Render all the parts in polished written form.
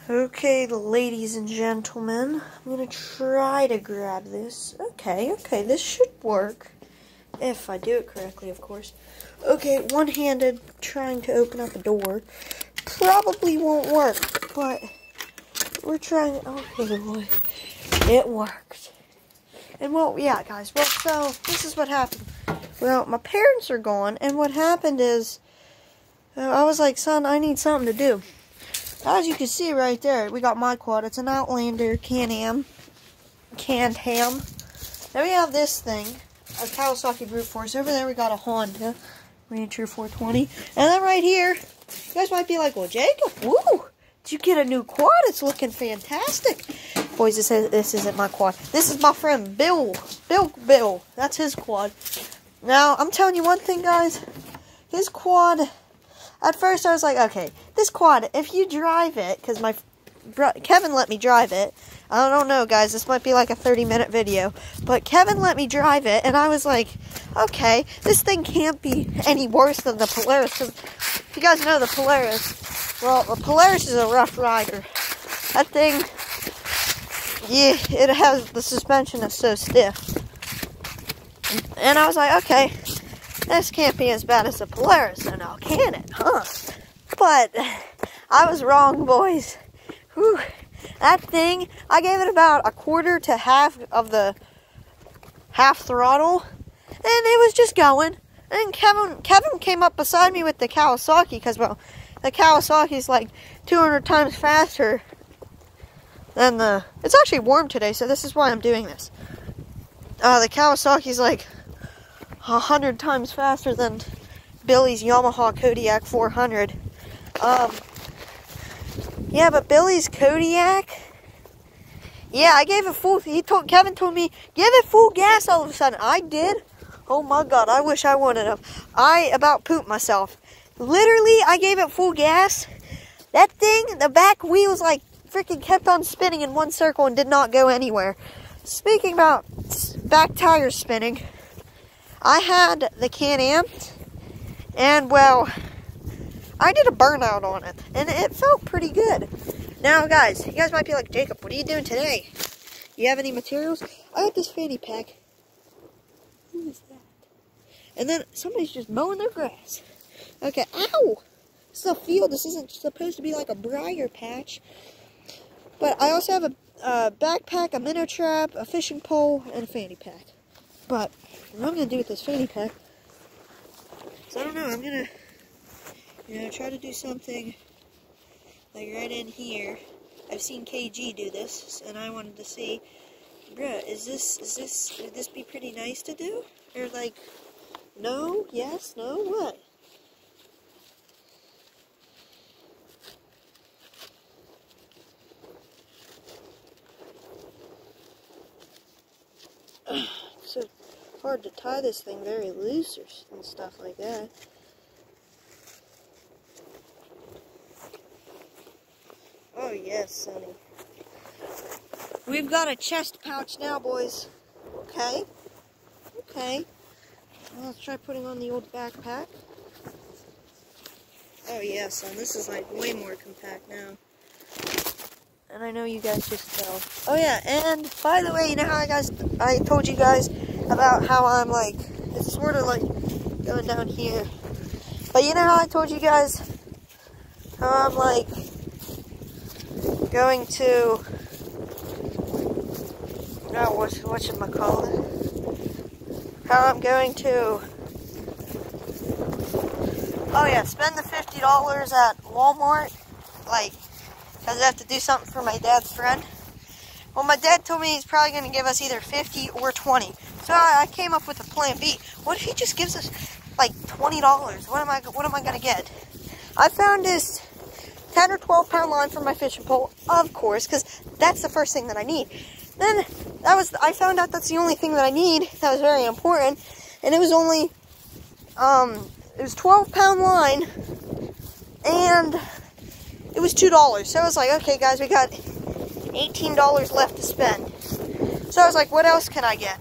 Okay, ladies and gentlemen, I'm gonna try to grab this. Okay, this should work. If I do it correctly, of course. Okay, one-handed, trying to open up a door. Probably won't work, but we're trying. Okay, boy, it worked. And well, yeah, guys, well, so this is what happened. Well, my parents are gone, and what happened is, I was like, son, I need something to do. As you can see right there, we got my quad. It's an Outlander Can-Am. Then we have this thing, a Kawasaki Brute Force. Over there we got a Honda Rancher 420. And then right here, you guys might be like, well, Jacob, woo! Did you get a new quad? It's looking fantastic. Boys, this isn't my quad. This is my friend Bill. Bill. That's his quad. Now, I'm telling you one thing, guys. His quad, at first I was like, okay, this quad, if you drive it, because Kevin let me drive it. I don't know, guys, this might be like a 30-minute video, but Kevin let me drive it, and I was like, okay, this thing can't be any worse than the Polaris, because if you guys know the Polaris, well, the Polaris is a rough rider. That thing, yeah, it has, the suspension is so stiff. And I was like, okay, this can't be as bad as the Polaris, so now can it, huh? But I was wrong, boys. Whew. That thing, I gave it about a quarter to half of the half throttle, and it was just going. And Kevin came up beside me with the Kawasaki, because, well, the Kawasaki's like 200 times faster than the... It's actually warm today, so this is why I'm doing this. The Kawasaki's like 100 times faster than Billy's Yamaha Kodiak 400. Yeah, but Billy's Kodiak, yeah, I gave it full, Kevin told me, give it full gas all of a sudden. I did. Oh my God, I wish I wouldn't have. I about pooped myself. Literally, I gave it full gas. That thing, the back wheels like freaking kept on spinning in one circle and did not go anywhere. Speaking about back tires spinning, I had the Can-Am, and well, I did a burnout on it, and it felt pretty good. Now, guys, you guys might be like, Jacob, what are you doing today? You have any materials? I got this fanny pack. Who is that? And then somebody's just mowing their grass. Okay, ow! This is a field. This isn't supposed to be like a briar patch. But I also have a backpack, a minnow trap, a fishing pole, and a fanny pack. But what I'm going to do with this fanny pack, so I don't know, I'm going to try to do something like right in here. I've seen KG do this, and I wanted to see, bruh, would this be pretty nice to do? Or like, no, yes, no, what? It's so hard to tie this thing very loose and stuff like that. Oh yes, Sonny. We've got a chest pouch now, boys. Okay. Okay. Well, let's try putting on the old backpack. Oh yeah, son. This is like way more compact now. And I know you guys just tell. Oh yeah, and by the way, you know how I told you guys about how I'm like, it's sort of like going down here. But you know how I told you guys how I'm like going to, how I'm going to, oh yeah, spend the $50 at Walmart, like, because I have to do something for my dad's friend. Well, my dad told me he's probably going to give us either 50 or 20. So I came up with a plan B. What if he just gives us like $20? What am I going to get? I found this 10 or 12 pound line for my fishing pole, of course, because that's the first thing that I need. Then I found out that's the only thing that I need. That was very important, and it was only it was 12 pound line, and it was $2. So I was like, okay, guys, we got $18 left to spend. So I was like, what else can I get?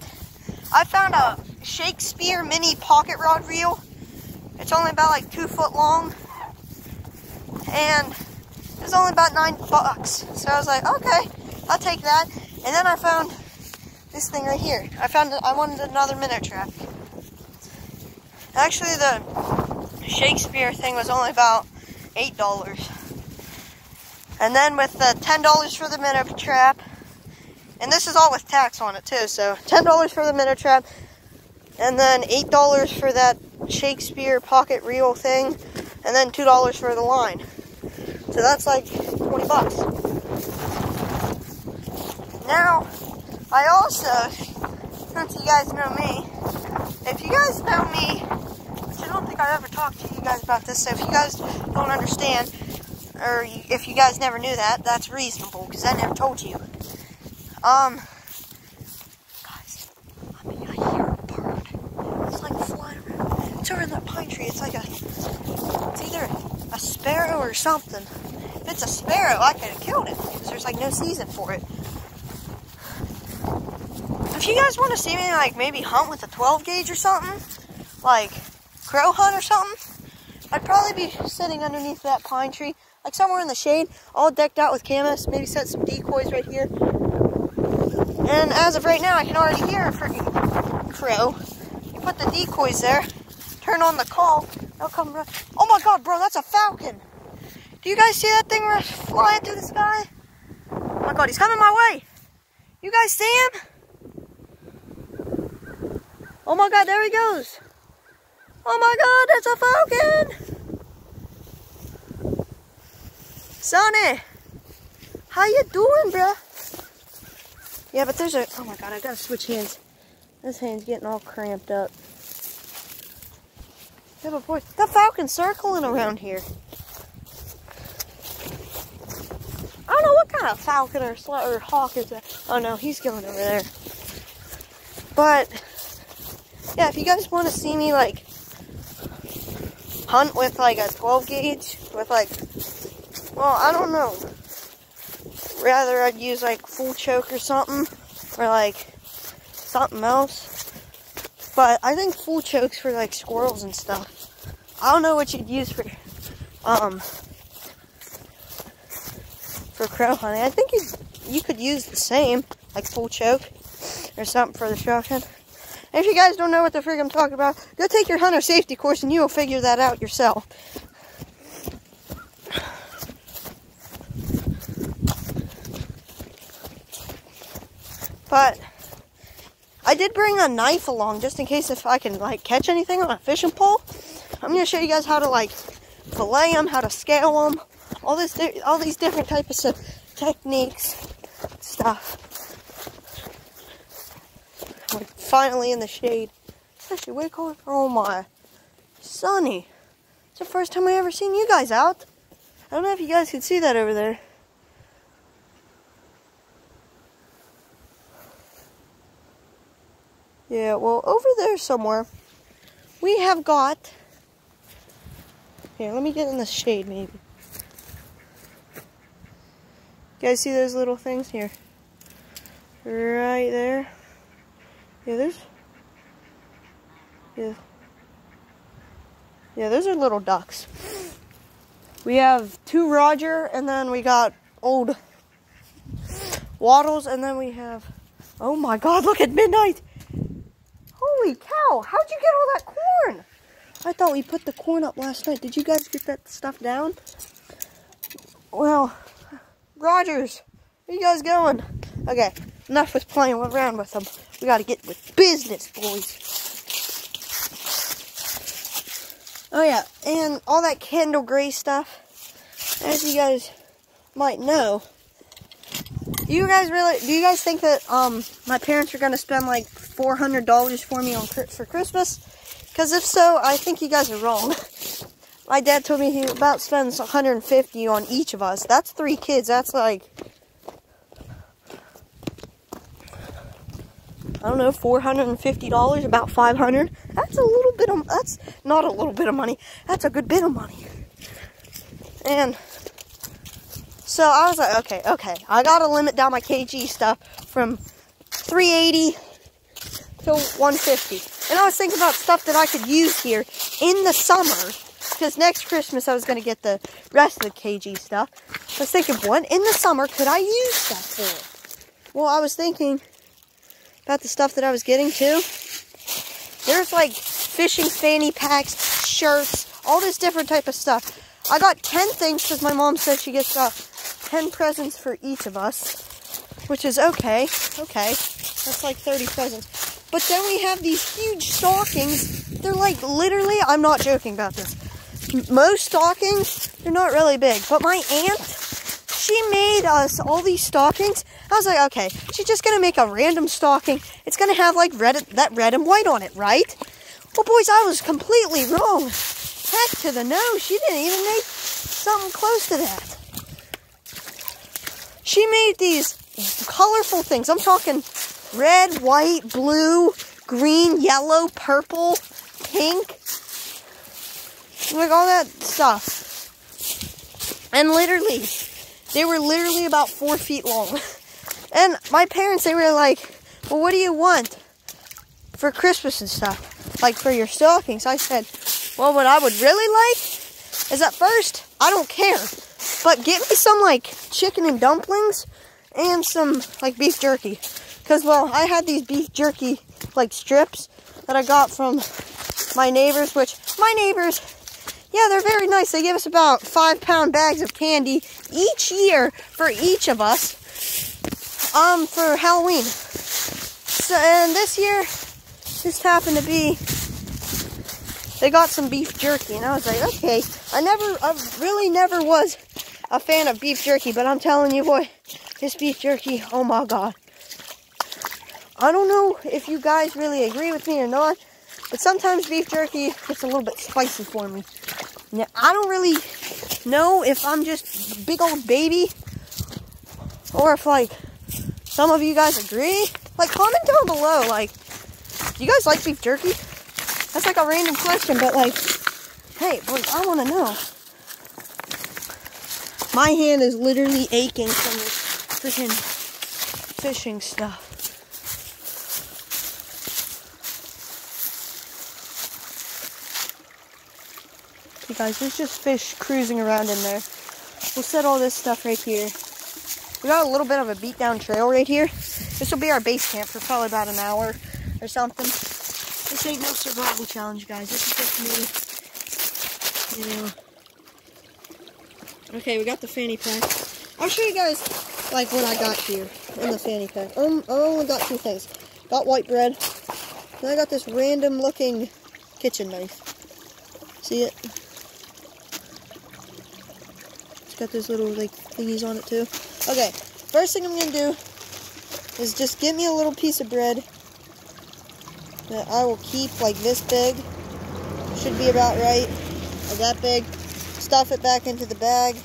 I found a Shakespeare mini pocket rod reel. It's only about like 2 foot long. And It was only about $9. So I was like, okay, I'll take that. And then I found this thing right here. I wanted another minnow trap. Actually, the Shakespeare thing was only about $8. And then with the $10 for the minnow trap, and this is all with tax on it too, so $10 for the minnow trap, and then $8 for that Shakespeare pocket reel thing, and then $2 for the line. So that's like $20. Now, I also, since you guys know me, if you guys know me, which I don't think I've ever talked to you guys about this, so if you guys don't understand, or if you guys never knew that, that's reasonable, because I never told you. Guys, I hear a bird. It's like flying around. It's over in that pine tree. It's like it's either a sparrow or something. If it's a sparrow, I could have killed it, because there's like no season for it. If you guys want to see me, like, maybe hunt with a 12 gauge or something, like crow hunt or something, I'd probably be sitting underneath that pine tree, like somewhere in the shade, all decked out with cameras, maybe set some decoys right here. And as of right now, I can already hear a freaking crow. You put the decoys there, turn on the call, they'll come right. Oh my god, bro, that's a falcon! Do you guys see that thing flying through the sky? Oh my god, he's coming my way! You guys see him? Oh my god, there he goes! Oh my god, that's a falcon! Sonny! How you doing, bruh? Yeah, but there's a... Oh my god, I gotta switch hands. This hand's getting all cramped up. Yeah, but boy, the falcon's circling around here. I don't know what kind of falcon or hawk is that. Oh no, he's going over there. But... yeah, if you guys want to see me, like, hunt with, like, a 12 gauge, with, like, well, I don't know. Rather, I'd use, like, full choke or something, or, like, something else. But I think full choke's for, like, squirrels and stuff. I don't know what you'd use for crow hunting. I think you could use the same, like, full choke, or something for the shotgun. If you guys don't know what the frig I'm talking about, go take your hunter safety course and you will figure that out yourself. But I did bring a knife along just in case if I can like catch anything on a fishing pole. I'm going to show you guys how to like fillet them, how to scale them, all these different types of techniques, stuff. Like finally in the shade. Especially way colder. Oh my. Sunny. It's the first time I ever seen you guys out. I don't know if you guys can see that over there. Yeah, well over there somewhere we have got, here, let me get in the shade maybe. You guys see those little things here? Right there. Yeah, those are little ducks. We have 2 Roger, and then we got old Waddles, and then we have, oh my god, look at midnight! Holy cow, how'd you get all that corn? I thought we put the corn up last night. Did you guys get that stuff down? Well, Rogers, where you guys going? Okay, enough with playing around with them. We gotta get with business, boys. Oh yeah, and all that Kendall Gray stuff, as you guys might know, do you guys think that my parents are gonna spend like $400 for me for Christmas? Because if so, I think you guys are wrong. My dad told me he about spends $150 on each of us. That's 3 kids. That's like, I don't know, $450, about $500. That's a little bit of, that's not a little bit of money. That's a good bit of money. And so I was like, okay, I gotta limit down my kg stuff from 380 to 150. And I was thinking about stuff that I could use here in the summer, because next Christmas I was gonna get the rest of the kg stuff. was thinking, what in the summer could I use that for? Well, I was thinking about the stuff that I was getting too. There's like fishing fanny packs, shirts, all this different type of stuff. I got 10 things because my mom said she gets 10 presents for each of us, which is okay. Okay, that's like 30 presents. But then we have these huge stockings. They're like literally, I'm not joking about this. Most stockings, they're not really big. But my aunt, she made us all these stockings. I was like, okay, she's just going to make a random stocking. It's going to have like that red and white on it, right? Well, boys, I was completely wrong. Heck to the no. She didn't even make something close to that. She made these colorful things. I'm talking red, white, blue, green, yellow, purple, pink. Like all that stuff. And literally, they were literally about 4 feet long. And my parents, they were like, well, what do you want for Christmas and stuff? Like for your stockings? I said, well, what I would really like is at first, I don't care. But get me some like chicken and dumplings and some like beef jerky. Because, well, I had these beef jerky like strips that I got from my neighbors, which my neighbors, yeah, they're very nice. They give us about 5-pound bags of candy each year for each of us for Halloween. So, and this year, just happened to be, they got some beef jerky, and I was like, okay, I really never was a fan of beef jerky, but I'm telling you, boy, this beef jerky, oh my God. I don't know if you guys really agree with me or not, but sometimes beef jerky gets a little bit spicy for me. Now, I don't really know if I'm just a big old baby or if, like, some of you guys agree. Like, comment down below, like, do you guys like beef jerky? That's like a random question, but, like, hey, boys, I want to know. My hand is literally aching from this freaking fishing stuff. You guys, there's just fish cruising around in there. We'll set all this stuff right here. We got a little bit of a beat down trail right here. This will be our base camp for probably about an hour or something. This ain't no survival challenge, guys. This is just me, you know. Okay, we got the fanny pack. I'll show you guys like what I got here in the fanny pack. I only got 2 things. Got white bread. Then I got this random looking kitchen knife. See it? Got those little like thingies on it too. Okay, first thing I'm gonna do is just get me a little piece of bread that I will keep like this big. Should be about right, like that big. Stuff it back into the bag.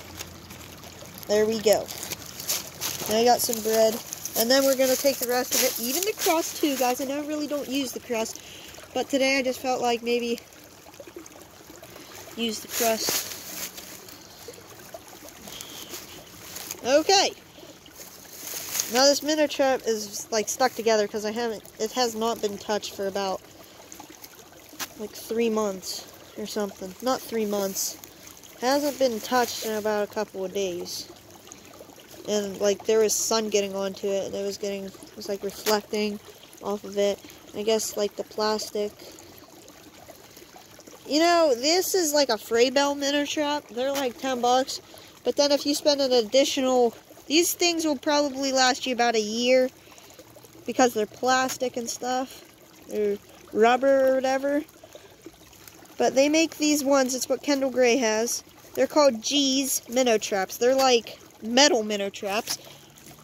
There we go. Now I got some bread, and then we're gonna take the rest of it, even the crust too, guys. I know I really don't use the crust, but today I just felt like maybe use the crust. Okay. Now this minnow trap is like stuck together because it has not been touched for about like 3 months or something. Not 3 months. Hasn't been touched in about a couple of days. And like there was sun getting onto it and it was like reflecting off of it. I guess like the plastic. You know, this is like a Fraybell minnow trap. They're like $10. But then if you spend an additional, these things will probably last you about a year because they're plastic and stuff. They're rubber or whatever. But they make these ones, it's what Kendall Gray has. They're called G's minnow traps. They're like metal minnow traps.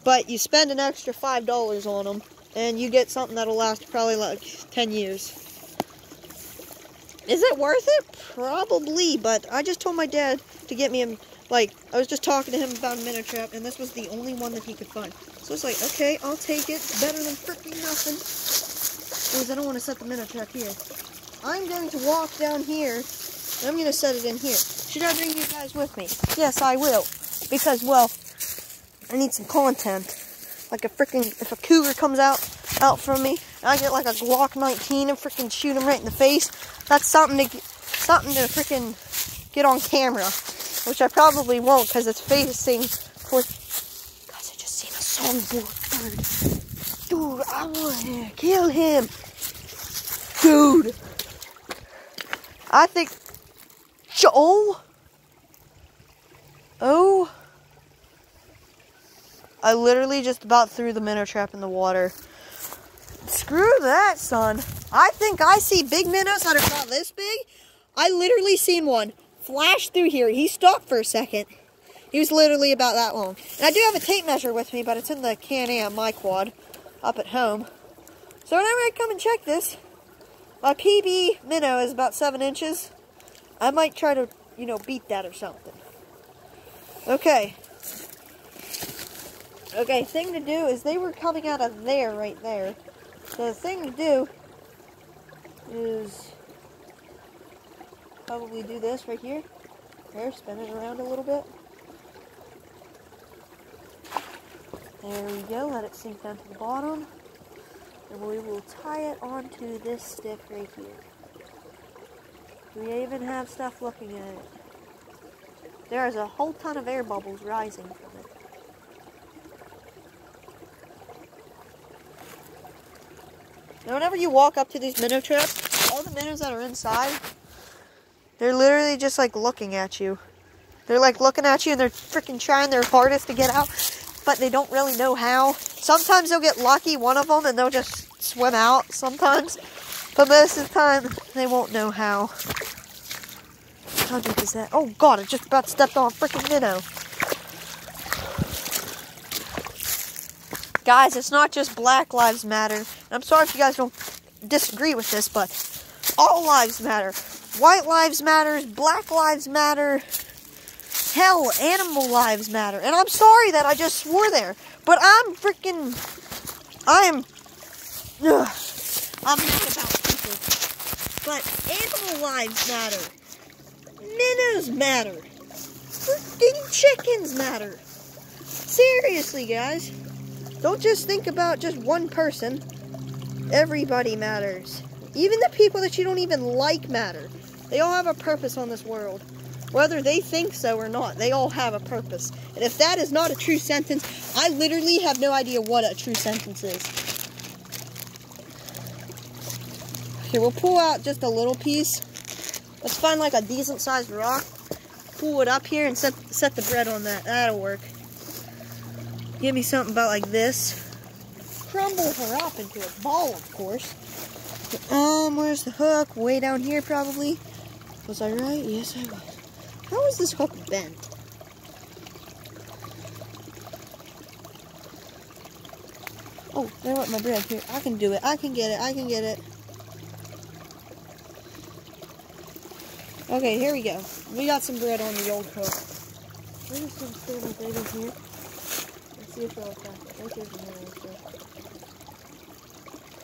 But you spend an extra $5 on them and you get something that'll last probably like 10 years. Is it worth it? Probably, but I just told my dad to get me a, like, I was just talking to him about a minnow trap, and this was the only one that he could find. So it's like, okay, I'll take it. It's better than freaking nothing. Because I don't want to set the minnow trap here. I'm going to walk down here, and I'm going to set it in here. Should I bring you guys with me? Yes, I will. Because, well, I need some content. Like a freaking, if a cougar comes out from me, and I get like a Glock 19 and freaking shoot him right in the face, that's something to freaking get on camera. Which I probably won't because it's facing forth. Guys, I just seen a songbird. Dude, I want to kill him. Dude. I think... Oh. I literally just about threw the minnow trap in the water. Screw that, son. I think I see big minnows that are about this big. I literally seen one flash through here. He stopped for a second. He was literally about that long. And I do have a tape measure with me, but it's in the Can-Am, my quad, up at home. So whenever I come and check this, my PB minnow is about 7 inches. I might try to, you know, beat that or something. Okay. Okay, thing to do is they were coming out of there, right there. So the thing to do is probably do this right here. There, spin it around a little bit. There we go, let it sink down to the bottom. And we will tie it onto this stick right here. We even have stuff looking at it. There is a whole ton of air bubbles rising from it. Now whenever you walk up to these minnow traps, all the minnows that are inside, they're literally just like looking at you. They're like looking at you and they're freaking trying their hardest to get out, but they don't really know how. Sometimes they'll get lucky, one of them, and they'll just swim out sometimes. But most of the time, they won't know how. How deep is that? Oh God, I just about stepped on a freaking minnow. Guys, it's not just Black Lives Matter. And I'm sorry if you guys don't disagree with this, but all lives matter. White lives matter, Black lives matter. Hell, animal lives matter. And I'm sorry that I just swore there, but I'm mad about people. But animal lives matter. Minnows matter. Freaking chickens matter. Seriously, guys. Don't just think about just one person. Everybody matters. Even the people that you don't even like matter. They all have a purpose on this world. Whether they think so or not, they all have a purpose. And if that is not a true sentence, I literally have no idea what a true sentence is. Okay, we'll pull out just a little piece. Let's find like a decent sized rock. Pull it up here and set the bread on that. That'll work. Give me something about like this. Crumble her up into a ball, of course. Where's the hook? Way down here, probably. Was I right? Yes, I was. How is this hook bent? Oh, there went my bread. Here, I can do it. I can get it. I can get it. Okay, here we go. We got some bread on the old hook. We're just gonna put my bread in here. Let's see if it'll attack it. Right there's the mirror.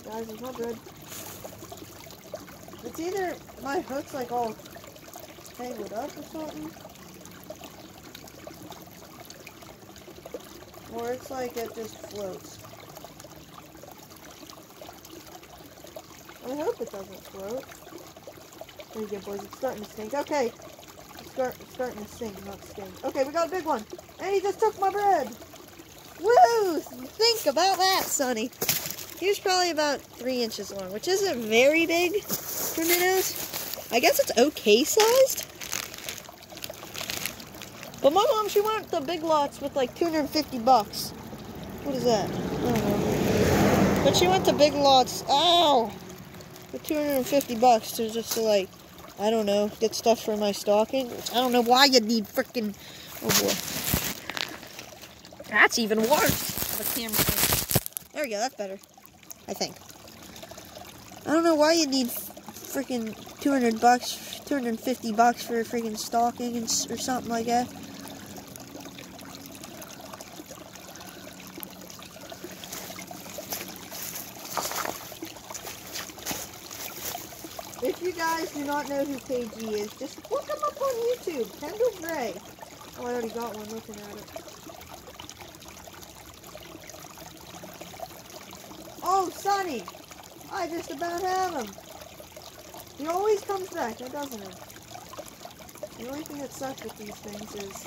Guys, there's my bread. It's either my hook's like all tangled up or something, or it's like it just floats. I hope it doesn't float. There you go, boys. It's starting to stink. Okay. It's starting to sink, not stink. Okay, we got a big one. And he just took my bread. Woo! Think about that, Sonny. He was probably about 3 inches long, which isn't very big for minnows. I guess it's okay sized. But my mom, she went to Big Lots with like 250 bucks. What is that? I don't know. But she went to Big Lots, ow! For 250 bucks to just to like, I don't know, get stuff for my stocking. I don't know why you'd need frickin', oh boy. That's even worse. The camera thing. There we go, that's better. I think. I don't know why you need freaking 200 bucks, 250 bucks for a freaking stocking or something like that. If you guys do not know who KG is, just look him up on YouTube. Kendall Gray. Oh, I already got one looking at it. Oh, Sonny! I just about have him. He always comes back, doesn't he? The only thing that sucks with these things is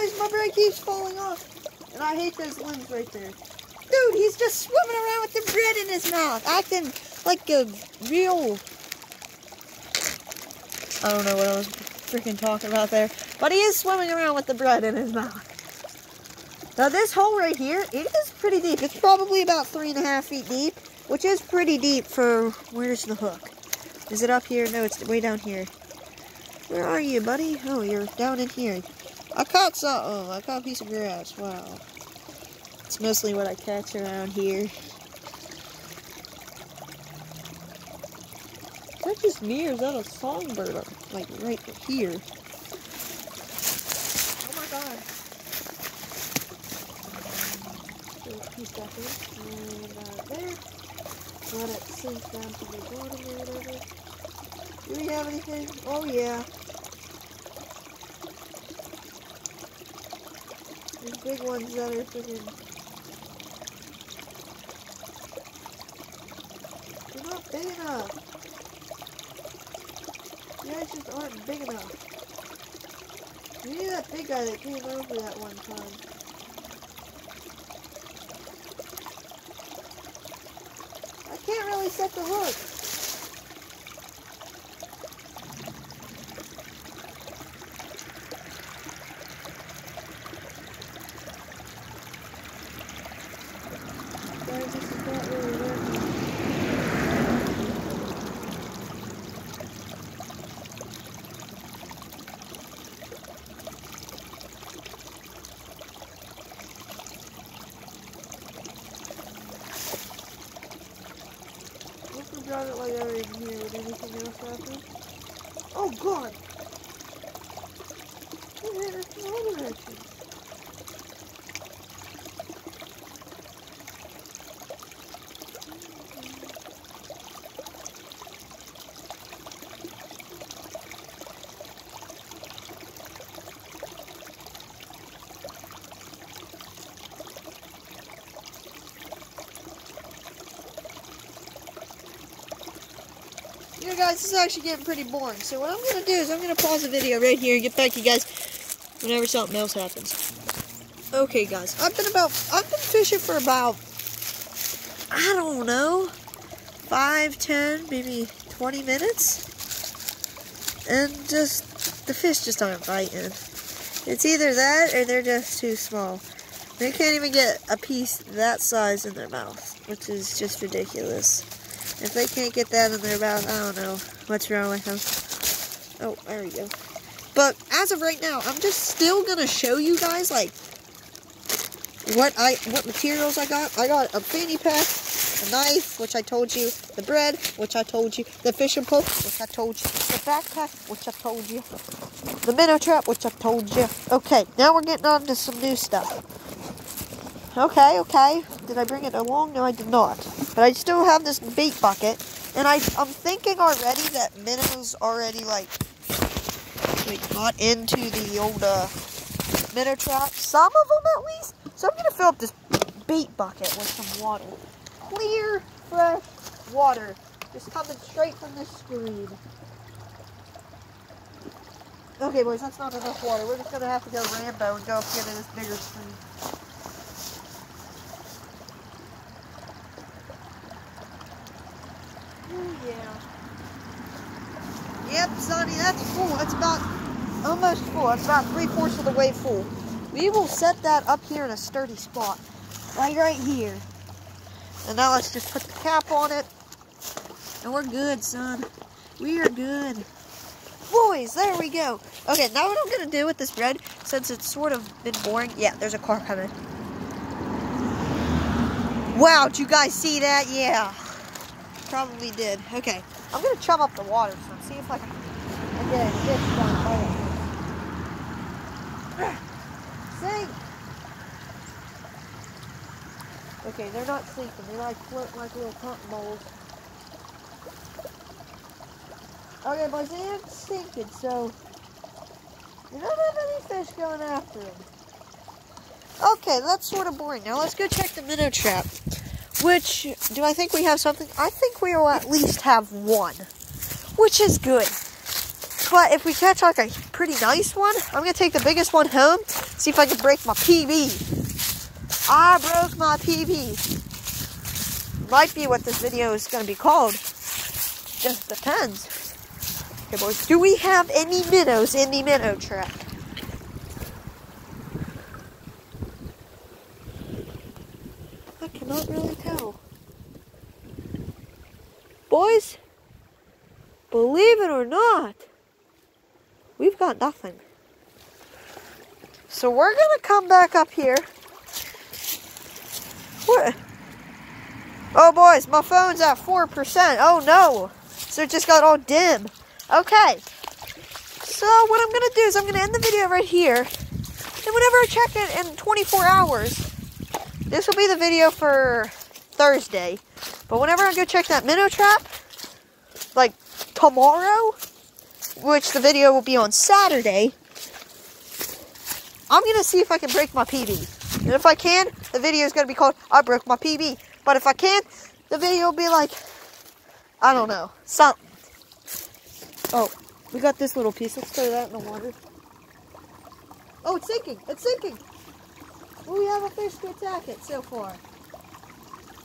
Guys, my braid keeps falling off. And I hate those limbs right there. Dude, he's just swimming around with the bread in his mouth. Acting like a real... I don't know what I was freaking talking about there. But he is swimming around with the bread in his mouth. Now this hole right here, it is pretty deep. It's probably about 3.5 feet deep. Which is pretty deep for... Where's the hook? Is it up here? No, it's way down here. Where are you, buddy? Oh, you're down in here. I caught some... Oh, I caught a piece of grass. Wow. It's mostly what I catch around here. Is that just me or is that a songbird? Like right here. Oh my god. Piece back in. And there. Let it sink down to the bottom or whatever. Do we have anything? Oh yeah. These big ones that are freaking... They're not big enough. You guys just aren't big enough. You need that big guy that came over that one time. I can't really set the hook. Guys, this is not really working. Drive it like over in here. Would anything else happen? Oh god! It hit us in all directions. You know guys, this is actually getting pretty boring. So what I'm going to do is I'm going to pause the video right here and get back to you guys whenever something else happens. Okay guys, I've been fishing for about, I don't know, 5, 10, maybe 20 minutes. And just, the fish just aren't biting. It's either that or they're just too small. They can't even get a piece that size in their mouth, which is just ridiculous. If they can't get that in their mouth, I don't know what's wrong with them. Oh, there we go. But as of right now, I'm just still gonna show you guys like what materials I got. I got a fanny pack, a knife, which I told you, the bread, which I told you, the fishing pole, which I told you, the backpack, which I told you, the minnow trap, which I told you. Okay, now we're getting on to some new stuff. Okay. Did I bring it along? No, I did not. But I still have this bait bucket. And I'm thinking already that minnows already, like got into the old, minnow trap. Some of them, at least. So I'm going to fill up this bait bucket with some water. Clear, fresh water. Just coming straight from the screen. Okay, boys, that's not enough water. We're just going to have to go Rambo and go up here to this bigger screen. Yeah. Yep, Sonny, that's full. That's about almost full. That's about 3/4 of the way full. We will set that up here in a sturdy spot. Like right here. And now let's just put the cap on it. And we're good, son. We are good. Boys, there we go. Okay, now what I'm going to do with this bread, since it's sort of been boring. Yeah, there's a car coming. Wow, did you guys see that? Yeah. Probably did. Okay, I'm gonna chum up the water so see if I can get a fish down by it. Sink! Okay, they're not sinking. They're like floating like little cotton balls. Okay, boys, they aren't sinking, so we don't have any fish going after them. Okay, that's sort of boring. Now let's go check the minnow trap. Which, do I think we have something? I think we will at least have one, which is good. But if we catch like a pretty nice one, I'm going to take the biggest one home, See if I can break my PB. I broke my PB. Might be what this video is going to be called. Just depends. Okay, boys. Do we have any minnows in the minnow trap? I cannot really tell. Boys, believe it or not, we've got nothing. So we're going to come back up here. What? Oh, boys, my phone's at 4%. Oh, no. So it just got all dim. Okay. So what I'm going to do is I'm going to end the video right here. And whenever I check it in 24 hours, this will be the video for Thursday. But whenever I go check that minnow trap, like tomorrow, which the video will be on Saturday, I'm going to see if I can break my PB. And if I can, the video is going to be called, I broke my PB. But if I can't, the video will be like, I don't know, something. Oh, we got this little piece. Let's throw that in the water. Oh, it's sinking. It's sinking. Well, we have a fish to attack it so far.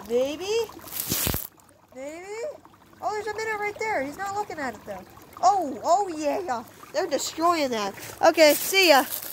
Maybe? Maybe? Oh, there's a minnow right there. He's not looking at it, though. Oh, yeah. They're destroying that. Okay, see ya.